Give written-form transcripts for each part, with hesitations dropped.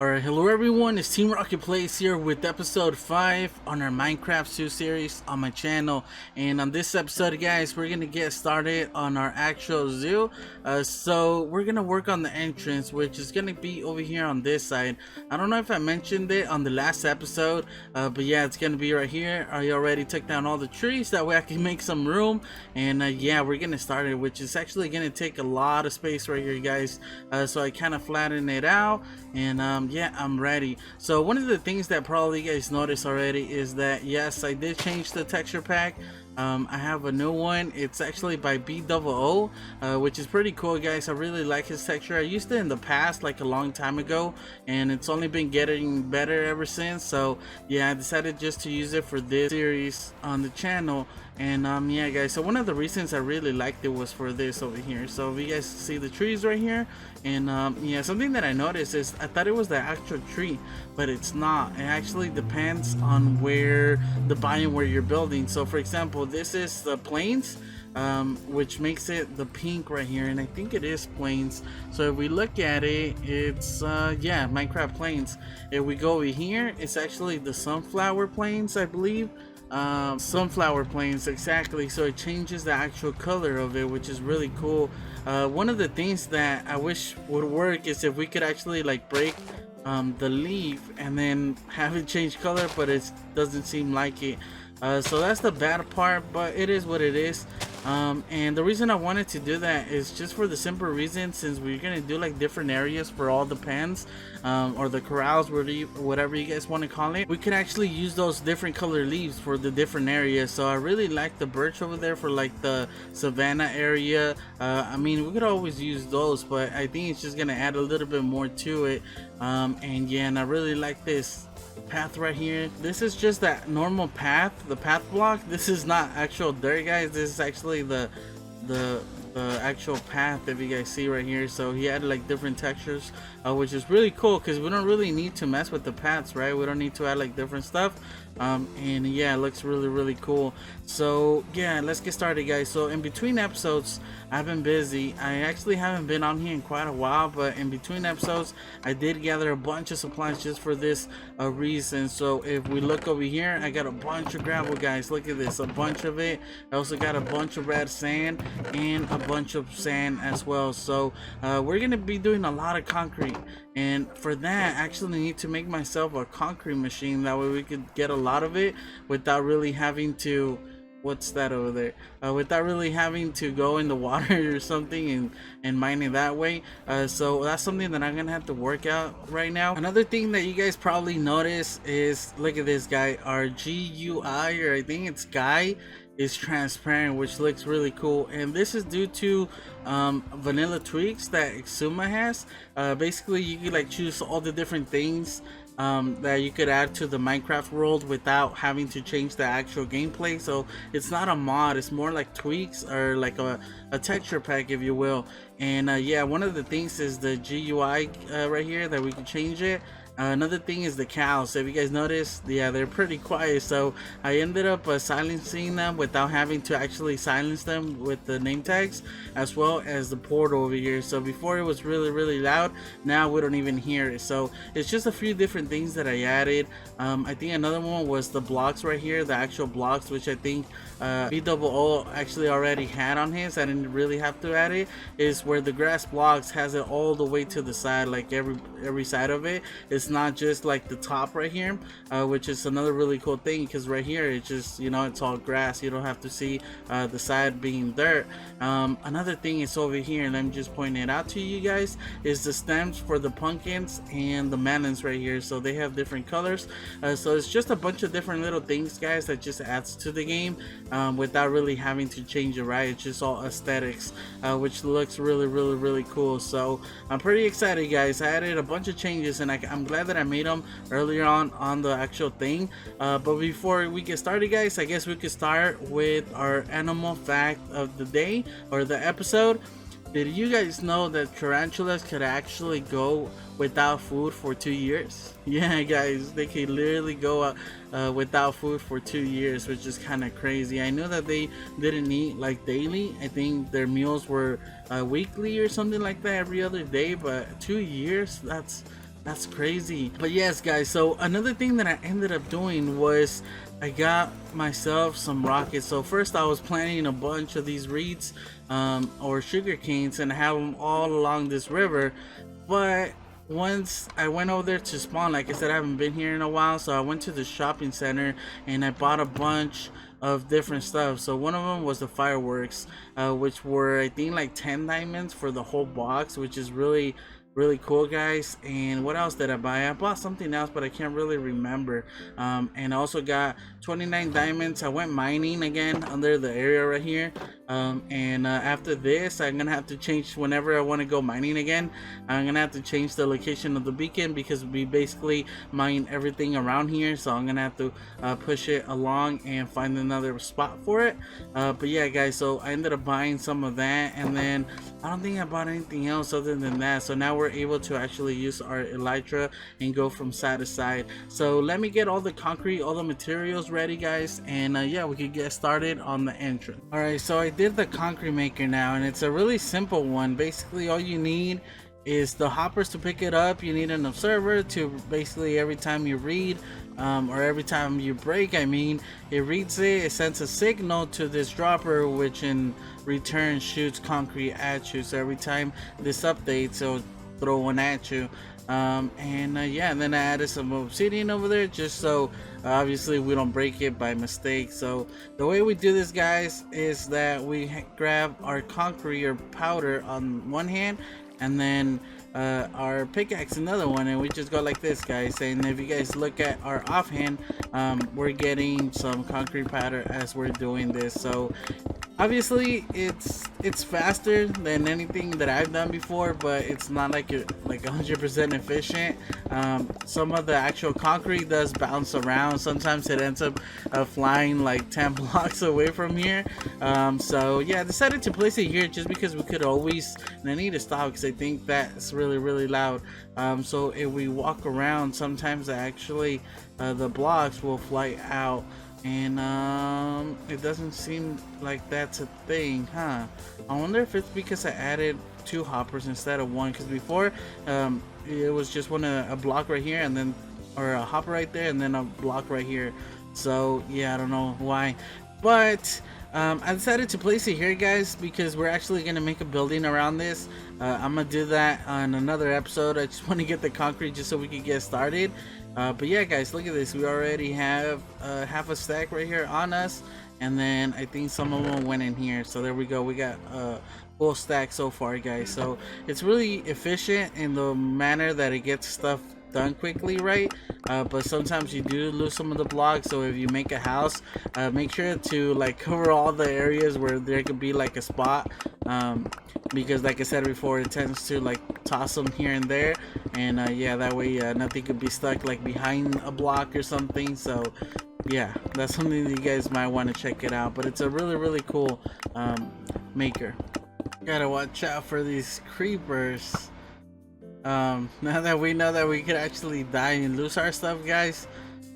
Alright, hello everyone, it's Team Rocket Plays here with episode 5 on our Minecraft Zoo series on my channel. And on this episode, guys, we're gonna get started on our actual zoo. So we're gonna work on the entrance, which is gonna be over here on this side. I don't know if I mentioned it on the last episode, but yeah, it's gonna be right here. I already took down all the trees, that way I can make some room. And yeah, we're gonna start it, which is actually gonna take a lot of space right here, guys. So I kind of flatten it out, and yeah, I'm ready. So one of the things that probably you guys noticed already is that yes, I did change the texture pack. I have a new one. It's actually by BOO, which is pretty cool, guys. I really like his texture. I used it in the past, like a long time ago, and it's only been getting better ever since. So yeah, I decided just to use it for this series on the channel. And yeah, guys, so one of the reasons I really liked it was for this over here. So if you guys see the trees right here, and yeah, something that I noticed is I thought it was the actual tree, but it's not. It actually depends on where the biome where you're building. So for example, this is the plains, which makes it the pink right here, and I think it is plains. So if we look at it, it's yeah, Minecraft plains. If we go over here, it's actually the sunflower plains, I believe. Sunflower plains, exactly. So it changes the actual color of it, which is really cool. One of the things that I wish would work is if we could actually like break the leaf and then have it change color, but it doesn't seem like it. So that's the bad part, but it is what it is. And the reason I wanted to do that is just for the simple reason, since we're gonna do like different areas for all the pens, or the corrals, whatever you guys want to call it, we could actually use those different color leaves for the different areas. So I really like the birch over there for like the savanna area. I mean, we could always use those, but I think it's just gonna add a little bit more to it. And yeah, and I really like this path right here. This is just that normal path, the path block. This is not actual dirt, guys. This is actually the actual path that you guys see right here. So he added like different textures, which is really cool because we don't really need to mess with the paths, right? We don't need to add like different stuff. And yeah, it looks really cool. So yeah, let's get started, guys. So in between episodes, I've been busy. I actually haven't been on here in quite a while, but in between episodes, I did gather a bunch of supplies just for this reason. So if we look over here, I got a bunch of gravel, guys. Look at this, a bunch of it. I also got a bunch of red sand and a bunch of sand as well. So we're gonna be doing a lot of concrete, and for that I actually need to make myself a concrete machine. That way we could get a lot of it without really having to, what's that over there, without really having to go in the water or something and mine it that way. So that's something that I'm gonna have to work out right now. Another thing that you guys probably notice is, look at this guy, our GUI, or I think it's guy, is transparent, which looks really cool. And this is due to vanilla tweaks that Exuma has. Basically you can like choose all the different things that you could add to the Minecraft world without having to change the actual gameplay. So it's not a mod, it's more like tweaks, or like a texture pack, if you will. And yeah, one of the things is the GUI right here, that we can change it. Another thing is the cows. So if you guys notice, yeah, they're pretty quiet. So I ended up silencing them without having to actually silence them with the name tags, as well as the portal over here. So before it was really loud, now we don't even hear it. So it's just a few different things that I added. I think another one was the blocks right here, the actual blocks, which I think BOO actually already had on his. I didn't really have to add it. Is where the grass blocks has it all the way to the side, like every side of it. It's not just like the top right here, which is another really cool thing, because right here it's just, you know, it's all grass. You don't have to see the side being dirt. Another thing is over here, and I'm just pointing it out to you guys, is the stems for the pumpkins and the melons right here. So they have different colors. So it's just a bunch of different little things, guys, that just adds to the game without really having to change it, right? It's just all aesthetics, which looks really cool. So I'm pretty excited, guys. I added a bunch of changes, and I'm glad that I made them earlier on the actual thing. But before we get started, guys, I guess we could start with our animal fact of the day, or the episode. Did you guys know that tarantulas could actually go without food for 2 years? Yeah, guys, they can literally go without food for 2 years, which is kind of crazy. I know that they didn't eat like daily. I think their meals were weekly or something like that, every other day. But 2 years, That's crazy. But yes, guys, so another thing that I ended up doing was I got myself some rockets. So first I was planting a bunch of these reeds or sugar canes and have them all along this river. But once I went over there to spawn, like I said, I haven't been here in a while, so I went to the shopping center and I bought a bunch of different stuff. So one of them was the fireworks, which were I think like 10 diamonds for the whole box, which is really cool, guys. And what else did I buy? I bought something else, but I can't really remember. And I also got 29 diamonds. I went mining again under the area right here. And after this, I'm gonna have to change whenever I want to go mining again. I'm gonna have to change the location of the beacon because we basically mine everything around here, so I'm gonna have to push it along and find another spot for it. But yeah, guys, so I ended up buying some of that, and then I don't think I bought anything else other than that. So now we're able to actually use our elytra and go from side to side. So let me get all the concrete, all the materials ready, guys, and yeah, we could get started on the entrance. All right, so I did the concrete maker now, and it's a really simple one. Basically all you need is the hoppers to pick it up. You need an observer to basically every time you read or every time you break, I mean, it reads it sends a signal to this dropper, which in return shoots concrete at you. So every time this updates, it'll throw one at you. Yeah, and then I added some obsidian over there just so obviously we don't break it by mistake. So the way we do this, guys, is that we grab our concrete or powder on one hand and then our pickaxe another one, and we just go like this, guys. And if you guys look at our offhand, we're getting some concrete powder as we're doing this. So obviously it's faster than anything that I've done before, but it's not like 100% efficient. Some of the actual concrete does bounce around. Sometimes it ends up flying like 10 blocks away from here. So yeah, I decided to place it here just because we could always, and I need to stop because I think that's really loud. So if we walk around, sometimes actually the blocks will fly out. And it doesn't seem like that's a thing, huh? I wonder if it's because I added 2 hoppers instead of 1, because before it was just a block right here and then, or a hopper right there and then a block right here. So yeah, I don't know why, but I decided to place it here, guys, because we're actually gonna make a building around this. I'm gonna do that on another episode. I just want to get the concrete just so we can get started. But yeah, guys, look at this. We already have half a stack right here on us, and then I think some of them went in here. So there we go. We got a full stack so far, guys. So it's really efficient in the manner that it gets stuff done quickly, right? But sometimes you do lose some of the blocks. So if you make a house, make sure to like cover all the areas where there could be like a spot, because like I said before, it tends to like toss them here and there, and yeah, that way nothing could be stuck like behind a block or something. So yeah, that's something that you guys might want to check it out. But it's a really cool maker. Gotta watch out for these creepers. Now that we know that we could actually die and lose our stuff, guys,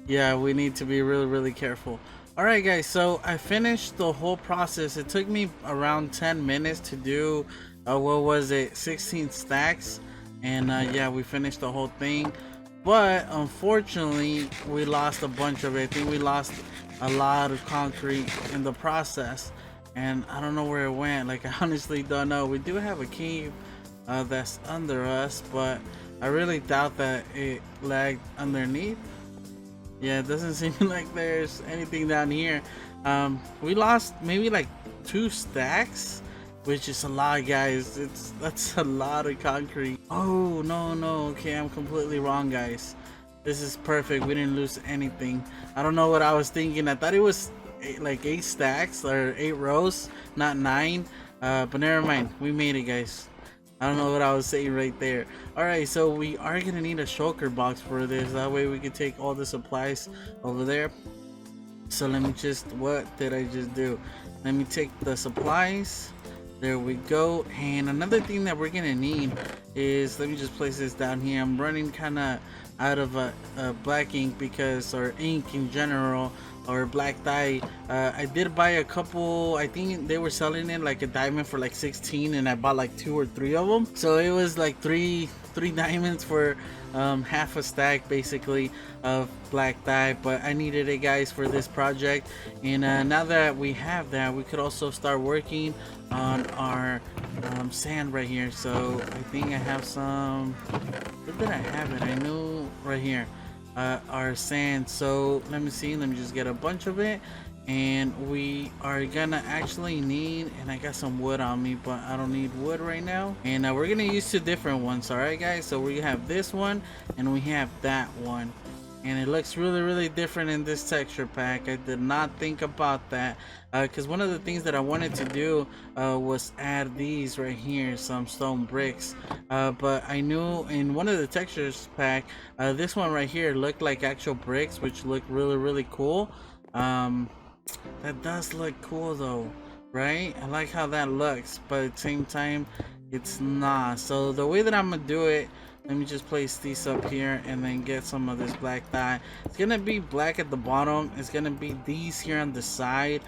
yeah, we need to be really careful. Alright, guys, so I finished the whole process. It took me around 10 minutes to do what was it, 16 stacks, and yeah, we finished the whole thing. But unfortunately we lost a bunch of it. I think we lost a lot of concrete in the process, and I don't know where it went. Like, I honestly don't know. We do have a cave that's under us, but I really doubt that it lagged underneath. Yeah, it doesn't seem like there's anything down here. We lost maybe like 2 stacks, which is a lot, guys. That's a lot of concrete. Oh no, okay, I'm completely wrong, guys. This is perfect. We didn't lose anything. I don't know what I was thinking. I thought it was like 8 stacks or 8 rows, not 9. But never mind, we made it, guys. I don't know what I was saying right there. Alright, so we are gonna need a shulker box for this. That way we can take all the supplies over there. So let me just, what did I just do? Let me take the supplies. There we go. And another thing that we're gonna need is, let me just place this down here. I'm running kind of out of black ink because, or ink in general, or black dye. I did buy a couple. I think they were selling it like a diamond for like 16, and I bought like 2 or 3 of them. So it was like 3 3 diamonds for half a stack basically of black dye, but I needed it, guys, for this project. And now that we have that, we could also start working on our sand right here. So I think I have some, where did I have it? I knew right here, our sand. So let me see, let me just get a bunch of it. And we are gonna actually need, and I got some wood on me, but I don't need wood right now. And we're gonna use 2 different ones. All right, guys, so we have this one and we have that one, and it looks really different in this texture pack. I did not think about that, because one of the things that I wanted to do was add these right here, some stone bricks, but I knew in one of the textures pack, this one right here looked like actual bricks, which looked really cool. That does look cool though, right? I like how that looks, but at the same time it's not. So the way that I'm gonna do it, let me just place these up here and then get some of this black dye. It's gonna be black at the bottom, it's gonna be these here on the side.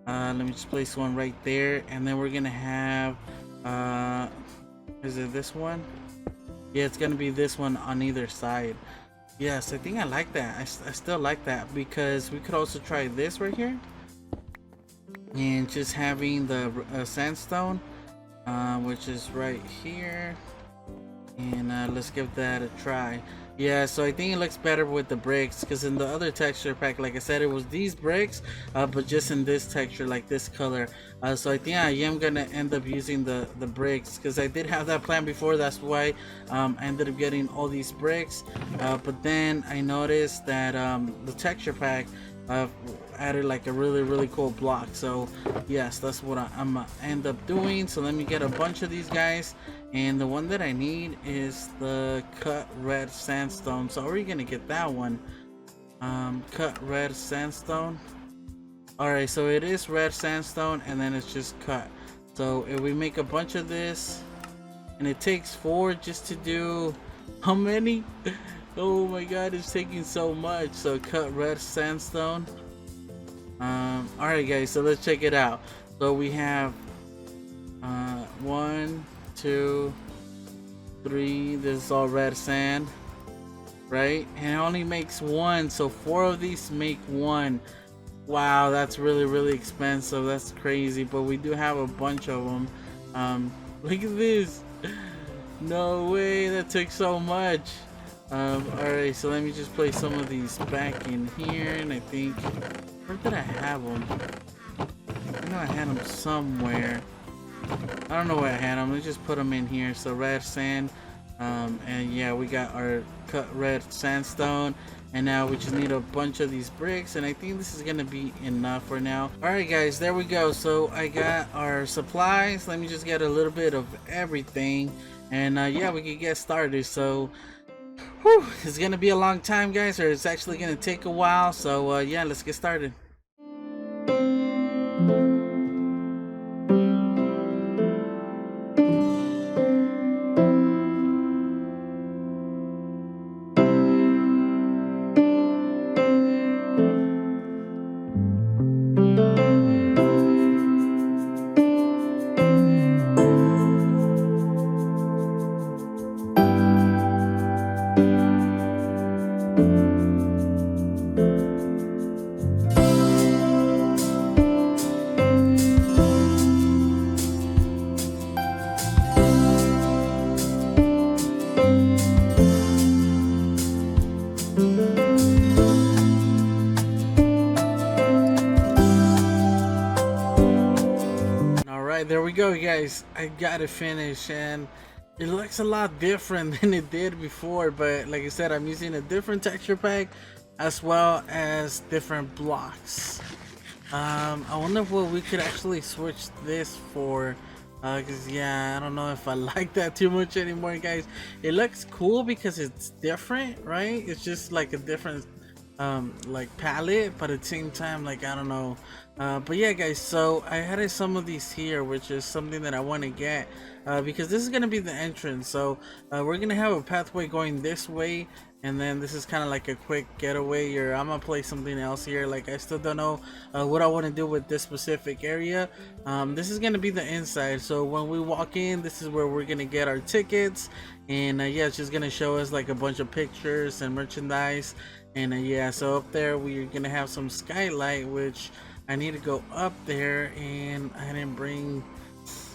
Let me just place one right there, and then we're gonna have is it this one? Yeah, it's gonna be this one on either side. Yes, I think I like that. I still like that, because we could also try this right here and just having the sandstone, which is right here, and let's give that a try. Yeah, so I think it looks better with the bricks, because in the other texture pack, like I said, it was these bricks, but just in this texture, like this color. So I think I am gonna end up using the bricks, because I did have that plan before. That's why I ended up getting all these bricks, but then I noticed that the texture pack added like a really cool block. So yes, that's what I'm gonna end up doing. So let me get a bunch of these guys, and the one that I need is the cut red sandstone. So are we gonna get that one? Cut red sandstone. Alright, so it is red sandstone, and then it's just cut. So if we make a bunch of this, and it takes 4 just to do how many? Oh my god, it's taking so much. So cut red sandstone. Alright guys, so let's check it out. So we have 1, 2, 3. This is all red sand, right? And it only makes 1, so 4 of these make 1. Wow, that's really expensive. That's crazy, but we do have a bunch of them. Look at this. No way, that took so much. Alright, so let me just place some of these back in here, and I think, where did I have them? I know I had them somewhere. I don't know where I had them. Let's just put them in here. So red sand, and yeah, we got our cut red sandstone, and now we just need a bunch of these bricks, and I think this is gonna be enough for now. Alright guys, there we go. So I got our supplies. Let me just get a little bit of everything, and yeah, we can get started. So whew, it's gonna be a long time, guys, or it's actually gonna take a while. So yeah, let's get started. There we go, guys. I got it finished, and it looks a lot different than it did before, but like I said, I'm using a different texture pack as well as different blocks. I wonder what we could actually switch this for, because yeah, I don't know if I like that too much anymore, guys. It looks cool because it's different, right? It's just like a different like palette, but at the same time, like, I don't know. But yeah, guys, so I had some of these here, which is something that I want to get, because this is going to be the entrance. So we're going to have a pathway going this way, and then this is kind of like a quick getaway, or I'm gonna play something else here. Like, I still don't know what I want to do with this specific area. This is gonna be the inside, so when we walk in, this is where we're gonna get our tickets, and yeah, it's just gonna show us like a bunch of pictures and merchandise. And yeah, so up there we're gonna have some skylight, which I need to go up there, and I didn't bring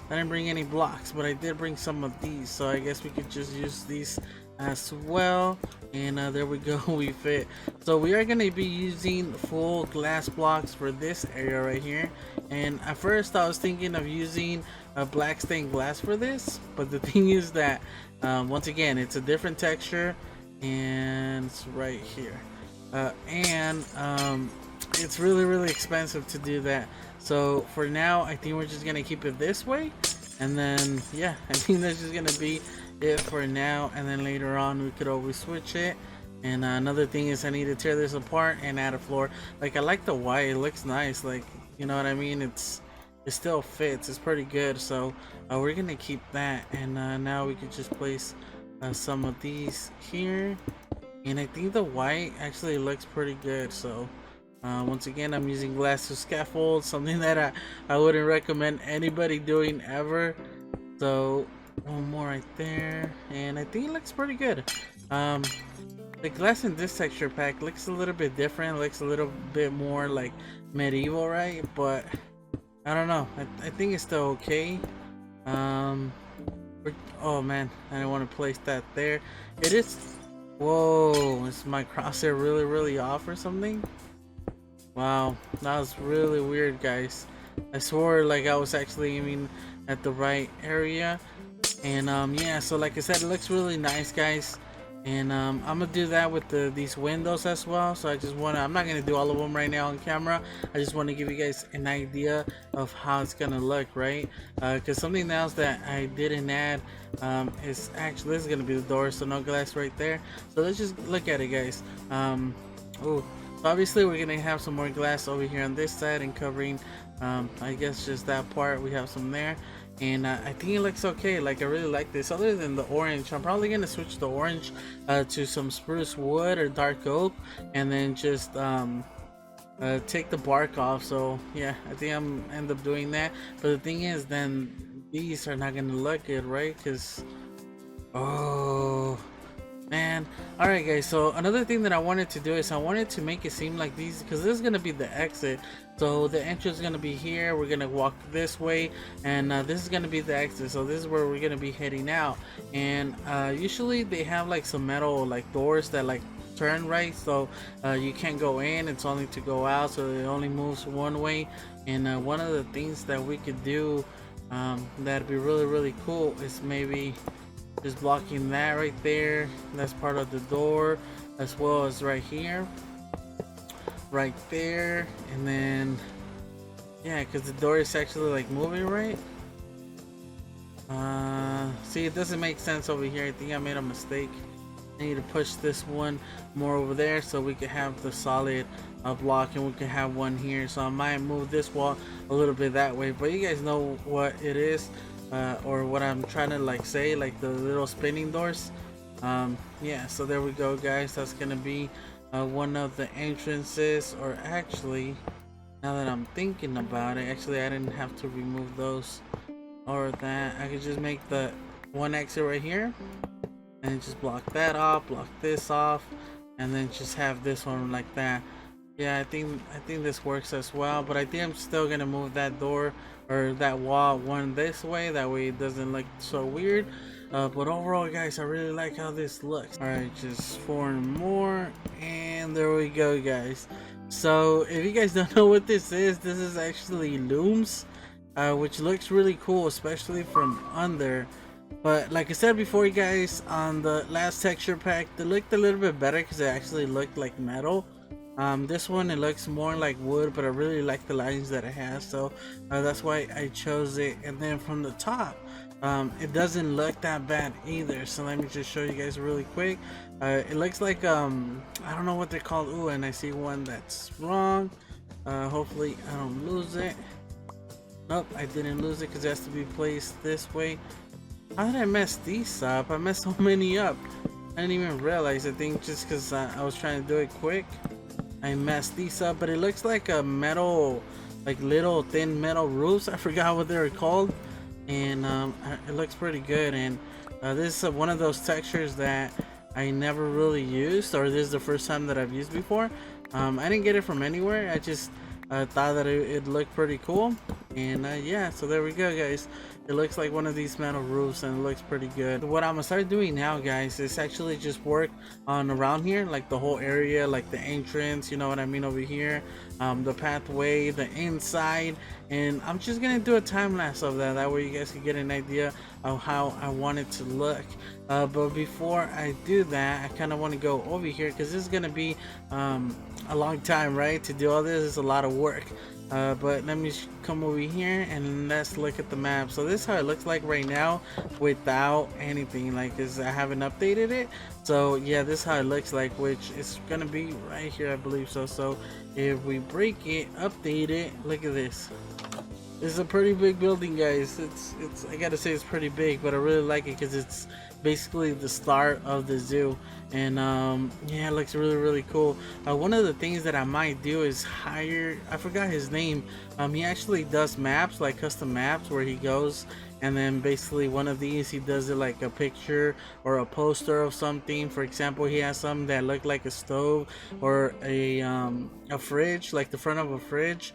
any blocks, but I did bring some of these, so I guess we could just use these as well. And there we go. We fit. So we are going to be using full glass blocks for this area right here, and at first I was thinking of using a black stained glass for this, but the thing is that once again, it's a different texture, and it's right here, and it's really expensive to do that. So for now, I think we're just gonna keep it this way, and then yeah, I think that's just gonna be it for now, and then later on we could always switch it. And another thing is I need to tear this apart and add a floor. Like, I like the white, it looks nice, like, you know what I mean, it still fits, it's pretty good. So we're gonna keep that, and now we could just place some of these here, and I think the white actually looks pretty good. So once again, I'm using glass to scaffold, something that I wouldn't recommend anybody doing ever. So one more right there, and I think it looks pretty good. The glass in this texture pack looks a little bit different, looks a little bit more like medieval, right? But I don't know, I think it's still okay. Oh man, I didn't want to place that there. It is. Whoa, is my crosshair really off or something? Wow, that was really weird, guys. I swore like I was actually aiming at the right area. And yeah, so like I said, it looks really nice, guys. And I'm gonna do that with these windows as well. So I just wanna, I'm not gonna do all of them right now on camera. I just want to give you guys an idea of how it's gonna look, right? Because something else that I didn't add is actually, this is gonna be the door, so no glass right there. So let's just look at it, guys. Oh, so obviously we're gonna have some more glass over here on this side and covering I guess just that part. We have some there, and I think it looks okay. Like, I really like this. Other than the orange, I'm probably gonna switch the orange to some spruce wood or dark oak, and then just take the bark off. So yeah, I think I'm end up doing that. But the thing is, then these are not gonna look good, right? Because oh man. All right, guys, so another thing that I wanted to do is I wanted to make it seem like these, because this is going to be the exit. So the entrance is going to be here, we're going to walk this way, and this is going to be the exit. So this is where we're going to be heading out. And usually they have like some metal like doors that like turn, right? So you can't go in, it's only to go out, so it only moves one way. And one of the things that we could do that'd be really cool is maybe just blocking that right there. That's part of the door, as well as right here, right there. And then yeah, because the door is actually like moving, right? See, it doesn't make sense over here. I think I made a mistake. I need to push this one more over there so we can have the solid block, and we can have one here. So I might move this wall a little bit that way, but you guys know what it is. Or what I'm trying to like say, like the little spinning doors. Yeah, so there we go, guys. That's gonna be one of the entrances. Or actually, now that I'm thinking about it, actually I didn't have to remove those or that. I could just make the one exit right here and just block that off, block this off, and then just have this one like that. Yeah, I think this works as well, but I think I'm still gonna move that door or that wall one this way, that way it doesn't look so weird. But overall, guys, I really like how this looks. All right, just 4 more, and there we go, guys. So if you guys don't know what this is actually looms, which looks really cool, especially from under. But like I said before, you guys, on the last texture pack, they looked a little bit better because it actually looked like metal. This one, it looks more like wood, but I really like the lines that it has, so that's why I chose it. And then from the top, it doesn't look that bad either. So let me just show you guys really quick. It looks like I don't know what they're called. Ooh, and I see one that's wrong. Hopefully I don't lose it. Nope, I didn't lose it because it has to be placed this way. How did I mess these up? I messed so many up. I didn't even realize. I think just because I was trying to do it quick, I messed these up. But it looks like a metal, like little thin metal roofs. I forgot what they were called, and it looks pretty good. And this is one of those textures that I never really used, or this is the first time that I've used before. I didn't get it from anywhere. I just thought that it looked pretty cool, and yeah, so there we go, guys. It looks like one of these metal roofs, and it looks pretty good. What I'm gonna start doing now, guys, is actually just work on around here, like the whole area, like the entrance, you know what I mean, over here, the pathway, the inside, and I'm just gonna do a time lapse of that. That way you guys can get an idea of how I want it to look. But before I do that, I kind of want to go over here because this is gonna be a long time, right? To do all this is a lot of work. But let me come over here and let's look at the map. So this is how it looks like right now without anything, like, cause I haven't updated it. So yeah, this is how it looks like, which is gonna be right here, I believe. So if we break it, update it, look at this. This is a pretty big building, guys. It's I gotta say it's pretty big, but I really like it because it's basically the start of the zoo. And yeah, it looks really cool. One of the things that I might do is hire, I forgot his name. He actually does maps, like custom maps, where he goes and then basically one of these he does it like a picture or a poster of something. For example, he has some that look like a stove or a fridge, like the front of a fridge.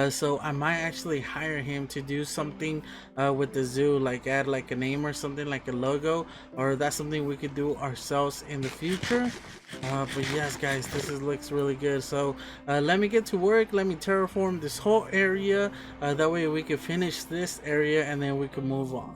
So I might actually hire him to do something with the zoo, like add like a name or something, like a logo, or that's something we could do ourselves in the future. But yes, guys, looks really good. So let me get to work. Let me terraform this whole area, that way we can finish this area and then we can move on.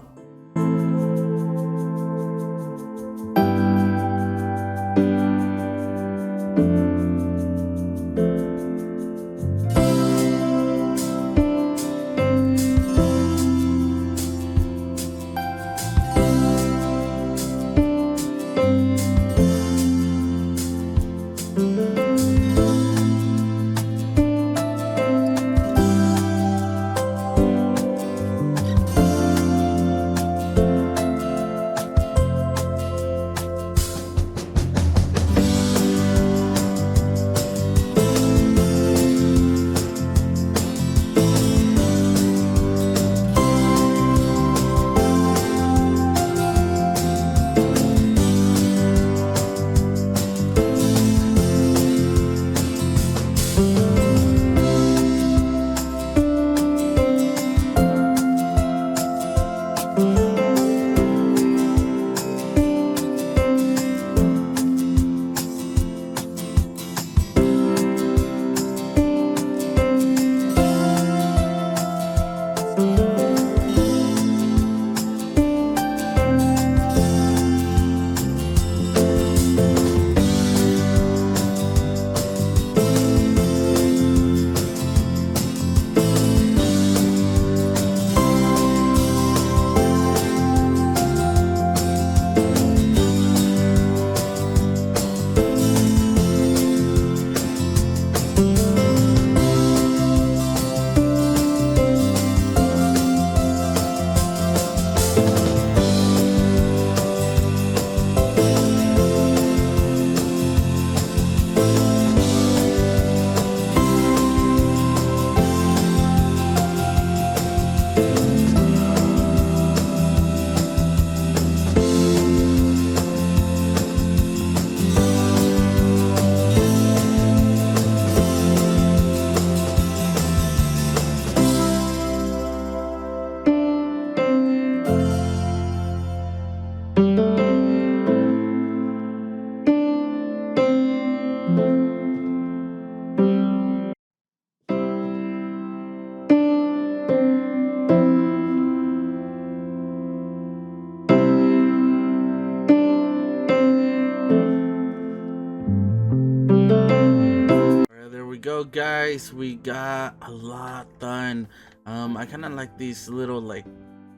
There we go, guys. We got a lot done. I kind of like these little like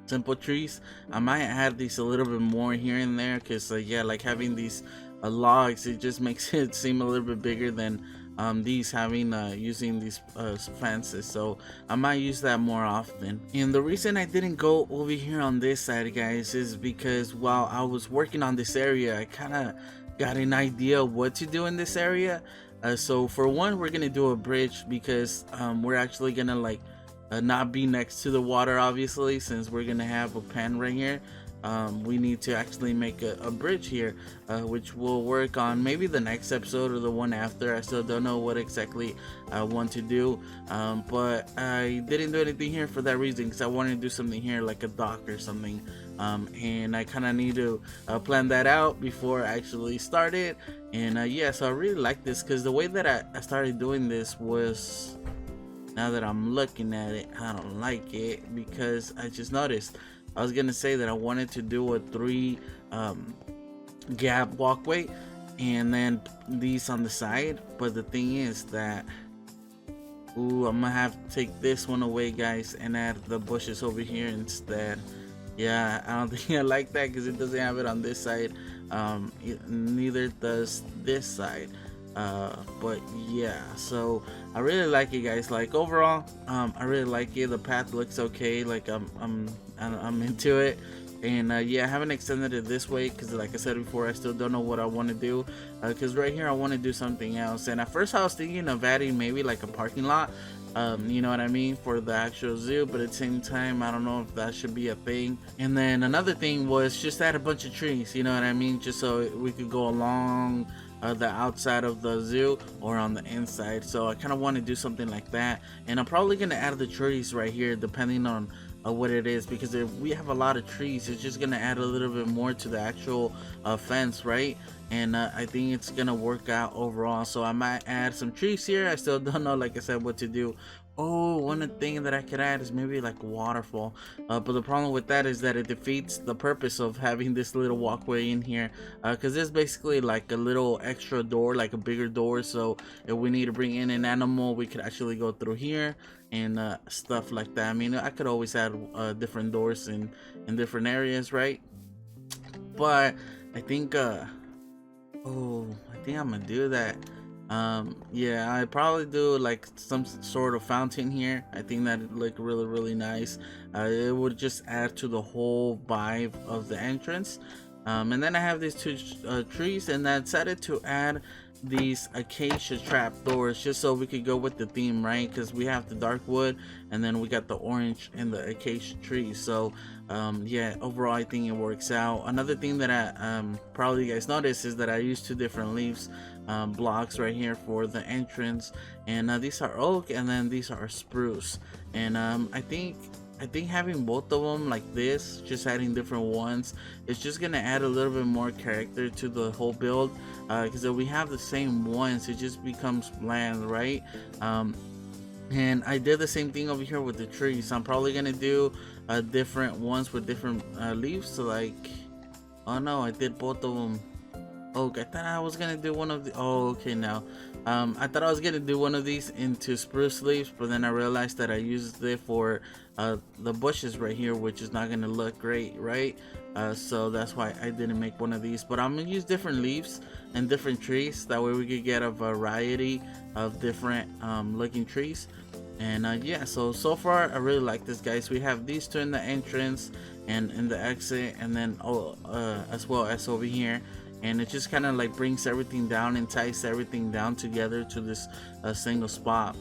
simple trees. I might add these a little bit more here and there because yeah, like having these logs, it just makes it seem a little bit bigger than these having using these fences. So I might use that more often. And the reason I didn't go over here on this side, guys, is because while I was working on this area, I kind of got an idea of what to do in this area. So for one, we're gonna do a bridge because we're actually gonna like not be next to the water, obviously, since we're gonna have a pen right here. We need to actually make a bridge here, which we'll work on maybe the next episode or the one after. I still don't know what exactly I want to do, but I didn't do anything here for that reason, because I wanted to do something here like a dock or something, and I kind of need to plan that out before I actually start it. And yeah, so I really like this because the way that I started doing this was, now that I'm looking at it, I don't like it because I just noticed. I was gonna say that I wanted to do a 3 gap walkway and then these on the side, but the thing is that, ooh, I'm gonna have to take this one away, guys, and add the bushes over here instead. Yeah, I don't think I like that because it doesn't have it on this side. Neither does this side. But yeah, so I really like it, guys. Like overall, I really like it. The path looks okay. Like I'm into it. And yeah, I haven't extended it this way because, like I said before, I still don't know what I want to do, because right here I want to do something else. And at first I was thinking of adding maybe like a parking lot, you know what I mean, for the actual zoo, but at the same time I don't know if that should be a thing. And then another thing was just add a bunch of trees, you know what I mean, just so we could go along the outside of the zoo or on the inside. So I kind of want to do something like that, and I'm probably gonna add the trees right here depending on what it is, because if we have a lot of trees, it's just gonna add a little bit more to the actual fence, right? And I think it's gonna work out overall. So I might add some trees here. I still don't know, like I said, what to do. Oh, one thing that I could add is maybe like a waterfall, but the problem with that is that it defeats the purpose of having this little walkway in here, because it's basically like a little extra door, like a bigger door. So if we need to bring in an animal, we could actually go through here and stuff like that. I mean, I could always add different doors in different areas, right? But I think oh, I think I'm gonna do that. Yeah, I probably do like some sort of fountain here. I think that would look really nice. It would just add to the whole vibe of the entrance. And then I have these 2 trees, and I decided to add these acacia trap doors just so we could go with the theme, right? Because we have the dark wood and then we got the orange and the acacia trees. So yeah, overall I think it works out. Another thing that I probably you guys noticed is that I used 2 different leaves blocks right here for the entrance, and these are oak and then these are spruce. And I think having both of them like this, just adding different ones, it's just gonna add a little bit more character to the whole build, because if we have the same ones, it just becomes bland, right? And I did the same thing over here with the trees. I'm probably gonna do different ones with different leaves. So like, oh no, I did both of them. Oh, I thought I was gonna do one of the, oh okay, now I thought I was gonna do one of these into spruce leaves, but then I realized that I used it for the bushes right here, which is not gonna look great, right? So that's why I didn't make one of these, but I'm gonna use different leaves and different trees. That way we could get a variety of different looking trees. And yeah, so far I really like this, guys. We have these 2 in the entrance and in the exit, and then as well as over here. And it just kind of like brings everything down and ties everything down together to this single spot.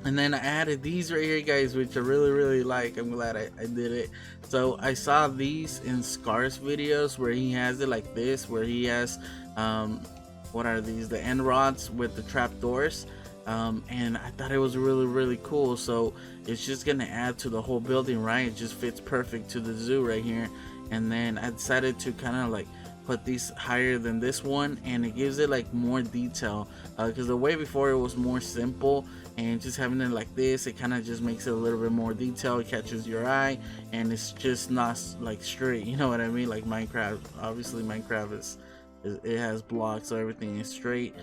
And then I added these right here, guys, which I really like. I'm glad I did it. So I saw these in Scar's videos where he has it like this, where he has what are these, the end rods with the trap doors. And I thought it was really cool. So it's just gonna add to the whole building, right? It just fits perfect to the zoo right here. And then I decided to kind of like put these higher than this one, and it gives it like more detail, because the way before it was more simple, and just having it like this, it kind of just makes it a little bit more detail. It catches your eye, and it's just not like straight, you know what I mean? Like Minecraft, obviously Minecraft is it has blocks, so everything is straight.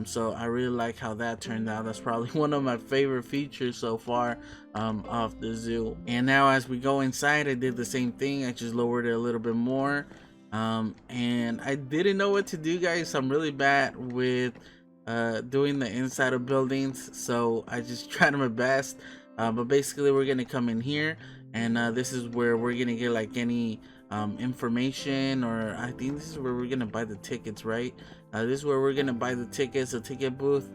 So I really like how that turned out. That's probably one of my favorite features so far of the zoo. And now as we go inside, I did the same thing. I just lowered it a little bit more. And I didn't know what to do, guys. I'm really bad with doing the inside of buildings, so I just tried my best. But basically we're gonna come in here, and this is where we're gonna get like any information, or I think this is where we're gonna buy the tickets, right? This is where we're gonna buy the tickets, the ticket booth.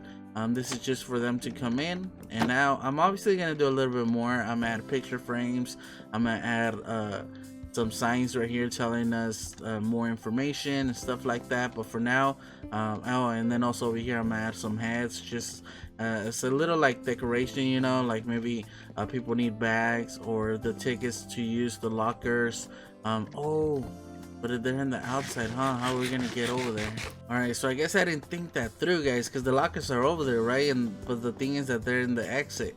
This is just for them to come in. And now I'm obviously gonna do a little bit more. I'm gonna add picture frames. I'm gonna add some signs right here telling us more information and stuff like that. But for now, oh, and then also over here I'm gonna add some hats. Just it's a little like decoration, you know, like maybe people need bags or the tickets to use the lockers. Oh, but they're in the outside, huh? How are we gonna get over there? All right, so I guess I didn't think that through, guys, because the lockers are over there, right? But the thing is that they're in the exit.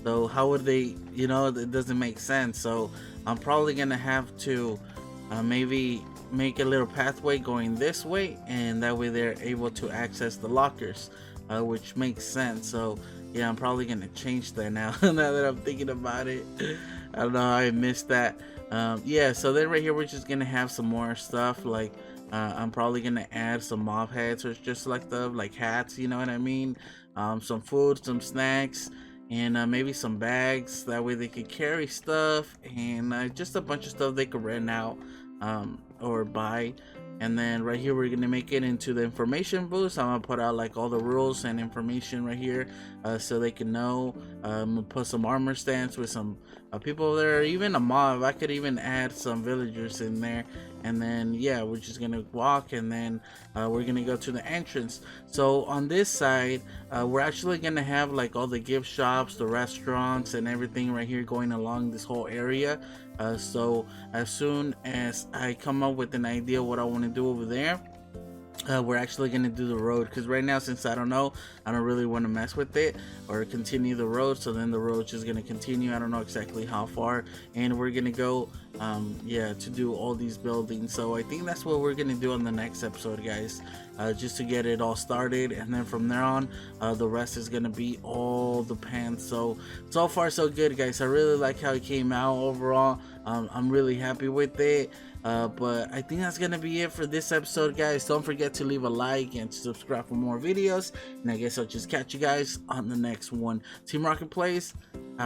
So how would they, you know, it doesn't make sense. So I'm probably gonna have to maybe make a little pathway going this way, and that way they're able to access the lockers, which makes sense. So yeah, I'm probably gonna change that now. Now that I'm thinking about it, I don't know how I missed that. Yeah, so then right here we're just gonna have some more stuff like I'm probably gonna add some mob hats or just like hats, you know what I mean? Some food, some snacks, and maybe some bags. That way they could carry stuff, and just a bunch of stuff they could rent out or buy. And then right here we're gonna make it into the information booth. So I'm gonna put out like all the rules and information right here, so they can know. Put some armor stands with some people there, even a mob. I could even add some villagers in there. And then yeah, we're just gonna walk, and then we're gonna go to the entrance. So on this side, we're actually gonna have like all the gift shops, the restaurants, and everything right here going along this whole area. So as soon as I come up with an idea what I want to do over there, we're actually going to do the road, because right now, since I don't know, I don't really want to mess with it or continue the road. So then the road's just going to continue. I don't know exactly how far, and we're going to go yeah, to do all these buildings. So I think that's what we're going to do on the next episode, guys, just to get it all started. And then from there on, the rest is going to be all the pants. So far so good, guys. I really like how it came out overall. I'm really happy with it. But I think that's gonna be it for this episode, guys. Don't forget to leave a like and subscribe for more videos, and I guess I'll just catch you guys on the next one. Team Rocket Plays